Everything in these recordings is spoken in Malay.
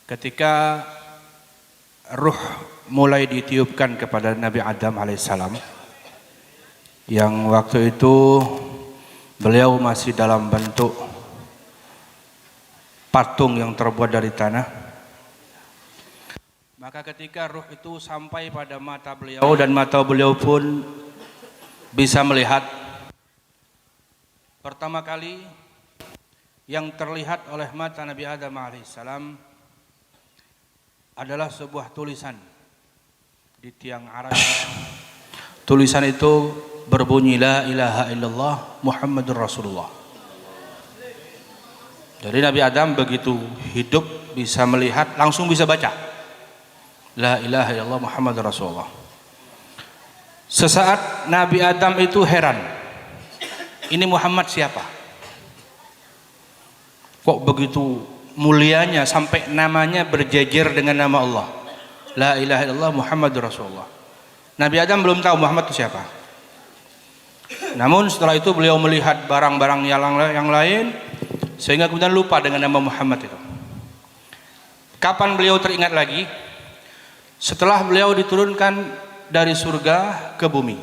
Ketika ruh mulai ditiupkan kepada Nabi Adam alaihissalam, yang waktu itu beliau masih dalam bentuk patung yang terbuat dari tanah, maka ketika ruh itu sampai pada mata beliau dan mata beliau pun bisa melihat, pertama kali yang terlihat oleh mata Nabi Adam alaihissalam adalah sebuah tulisan di tiang arasy. Tulisan itu berbunyi la ilaha illallah Muhammadur Rasulullah. Jadi Nabi Adam begitu hidup bisa melihat, langsung bisa baca la ilaha illallah Muhammadur Rasulullah. Sesaat Nabi Adam itu heran, ini Muhammad siapa? Kok begitu mulianya sampai namanya berjejer dengan nama Allah, la ilaha illallah Muhammadur Rasulullah. Nabi Adam belum tahu Muhammad itu siapa. Namun setelah itu beliau melihat barang-barang yang lain, sehingga kemudian lupa dengan nama Muhammad itu. Kapan beliau teringat lagi? Setelah beliau diturunkan dari surga ke bumi.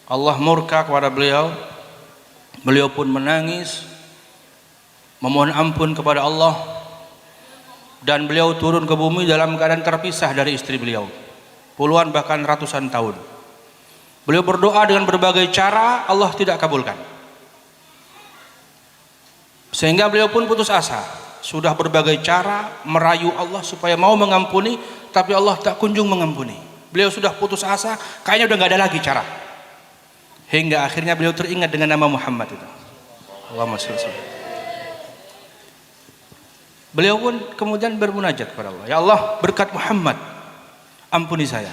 Allah murka kepada beliau, beliau pun menangis, memohon ampun kepada Allah, dan beliau turun ke bumi dalam keadaan terpisah dari istri beliau puluhan bahkan ratusan tahun. Beliau berdoa dengan berbagai cara, Allah tidak kabulkan, sehingga beliau pun putus asa. Sudah berbagai cara merayu Allah supaya mau mengampuni, tapi Allah tak kunjung mengampuni. Beliau sudah putus asa, kayaknya udah nggak ada lagi cara, hingga akhirnya beliau teringat dengan nama Muhammad itu. Allahumma shalli alaihi wasallam. Beliau pun kemudian bermunajat kepada Allah, ya Allah, berkat Muhammad ampuni saya.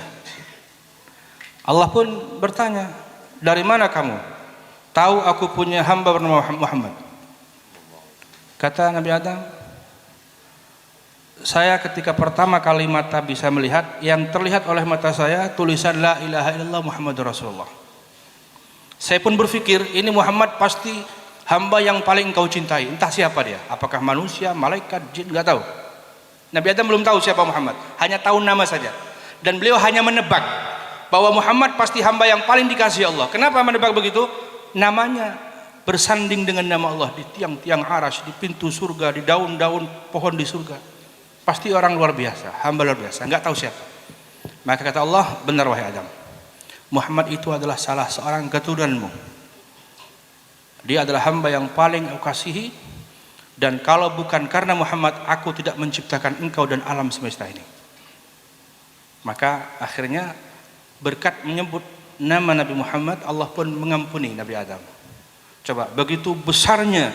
Allah pun bertanya, dari mana kamu tahu aku punya hamba bernama Muhammad? Kata Nabi Adam, saya ketika pertama kali mata bisa melihat, yang terlihat oleh mata saya tulisan la ilaha illallah Muhammadur Rasulullah. Saya pun berpikir, ini Muhammad pasti hamba yang paling engkau cintai. Entah siapa dia, apakah manusia, malaikat, jin, nggak tahu. Nabi Adam belum tahu siapa Muhammad, hanya tahu nama saja. Dan beliau hanya menebak bahwa Muhammad pasti hamba yang paling dikasihi Allah. Kenapa menebak begitu? Namanya bersanding dengan nama Allah di tiang-tiang arasy, di pintu surga, di daun-daun pohon di surga. Pasti orang luar biasa, hamba luar biasa, nggak tahu siapa. Maka kata Allah, benar wahai Adam, Muhammad itu adalah salah seorang keturunanmu. Dia adalah hamba yang paling aku kasihi, dan kalau bukan karena Muhammad, aku tidak menciptakan engkau dan alam semesta ini. Maka akhirnya berkat menyebut nama Nabi Muhammad, Allah pun mengampuni Nabi Adam. Coba, begitu besarnya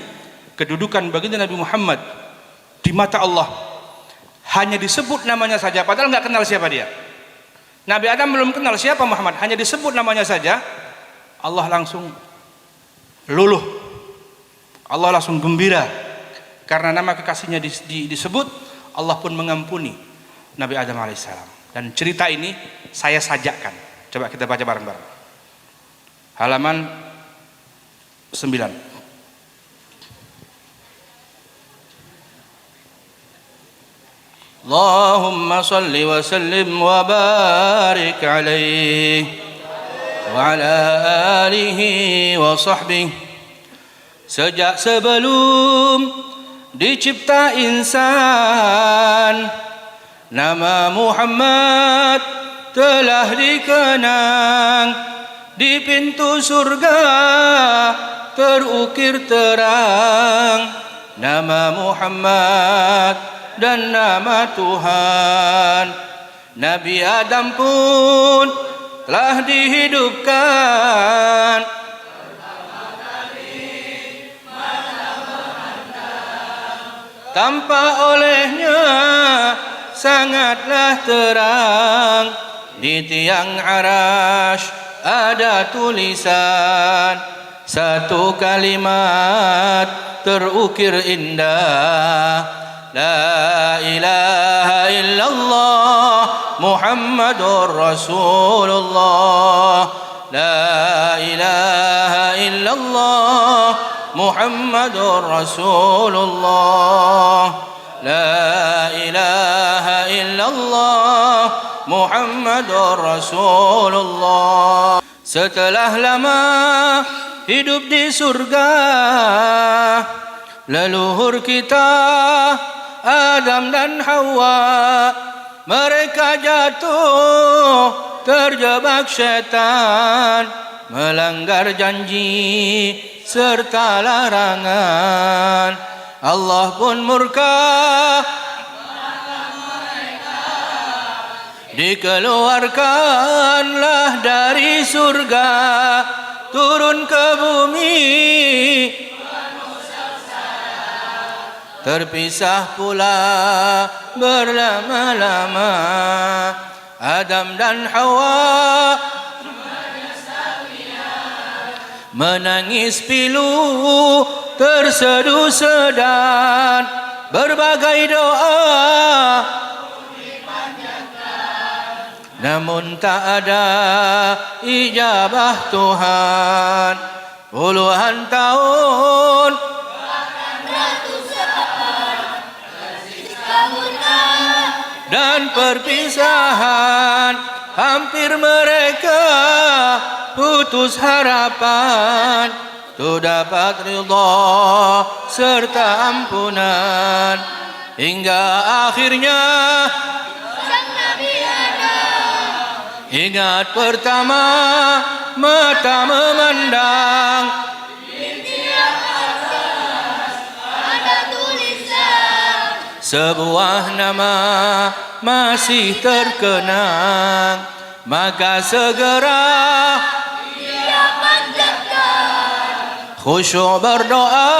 kedudukan baginda Nabi Muhammad di mata Allah, hanya disebut namanya saja, padahal nggak kenal siapa dia. Nabi Adam belum kenal siapa Muhammad, hanya disebut namanya saja, Allah langsung luluh, Allah langsung gembira karena nama kekasihnya disebut. Allah pun mengampuni Nabi Adam alaihissalam. Dan cerita ini saya sajakkan, coba kita baca bareng-bareng halaman 9. Allahumma salli wa sallim wa barik alaihi wa ala alihi wa sahbihi. Sejak sebelum dicipta insan, nama Muhammad telah dikenang. Di pintu surga terukir terang nama Muhammad dan nama Tuhan. Nabi Adam pun telah dihidupkan tanpa olehnya sangatlah terang. Di tiang arasy ada tulisan, satu kalimat terukir indah, la ilaha illallah Muhammadur Rasulullah, la ilaha illallah Muhammadur Rasulullah, La ilaha illallah Muhammadur Rasulullah. Setelah lama hidup di surga, leluhur kita Adam dan Hawa, mereka jatuh terjebak syaitan, melanggar janji serta larangan. Allah pun murka, dikeluarkanlah dari surga, turun ke bumi, terpisah pula berlama-lama. Adam dan Hawa menangis pilu, terseduh sedan, berbagai doa namun tak ada ijabah Tuhan. Puluhan tahun dan perpisahan, hampir mereka putus harapan, tu dapat ridha serta ampunan. Hingga akhirnya sang Nabi Adam ingat pertama mata memandang, di atas ada tulisan sebuah nama masih terkenang. Maka segera dia panjatkan, khusyuk berdoa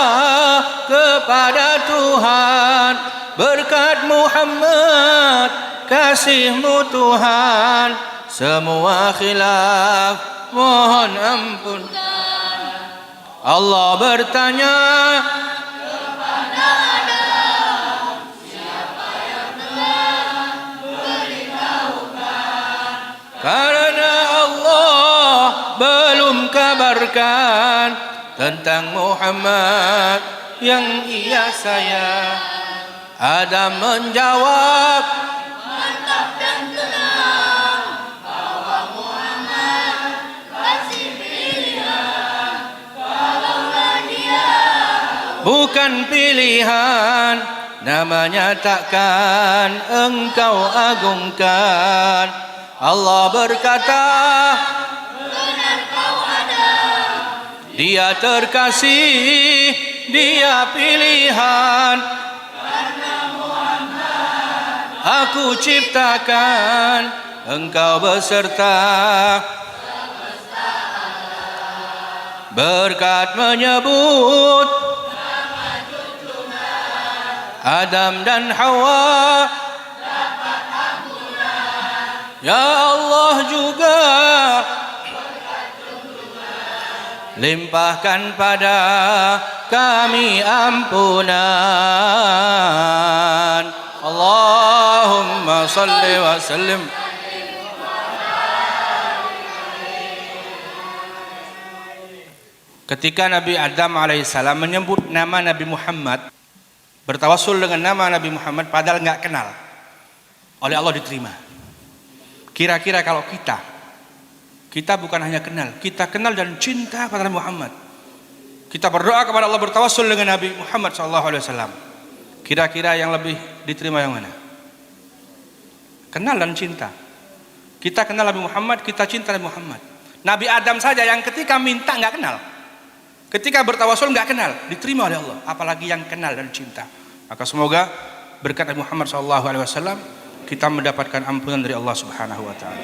kepada Tuhan. Berkat Muhammad, kasih-Mu Tuhan, semua khilaf mohon ampun. Allah bertanya kepada Adam, siapa yang telah memberitahukan? Karena Allah belum kabarkan tentang Muhammad yang ia sayang. Adam menjawab, mantap dan tenang, bahwa Muhammad kasih pilihan. Kalaulah dia bukan pilihan, namanya takkan engkau agungkan. Allah berkata, benar kau Adam, dia terkasih, dia pilihan. Aku ciptakan engkau beserta berkat menyebut Adam dan Hawa. Ya Allah juga limpahkan pada kami ampunan. Allahumma salli wa sallim. Ketika Nabi Adam alaihissalam menyebut nama Nabi Muhammad, bertawassul dengan nama Nabi Muhammad padahal nggak kenal, oleh Allah diterima. Kira-kira kalau kita bukan hanya kenal, kita kenal dan cinta kepada Nabi Muhammad, kita berdoa kepada Allah, bertawassul dengan Nabi Muhammad SAW, kira-kira yang lebih diterima yang mana? Kenal dan cinta. Kita kenal Nabi Muhammad, kita cinta Nabi Muhammad. Nabi Adam saja yang ketika minta nggak kenal, ketika bertawassul nggak kenal, diterima oleh Allah, apalagi yang kenal dan cinta. Maka semoga berkat Nabi Muhammad SAW kita mendapatkan ampunan dari Allah Subhanahu wa taala.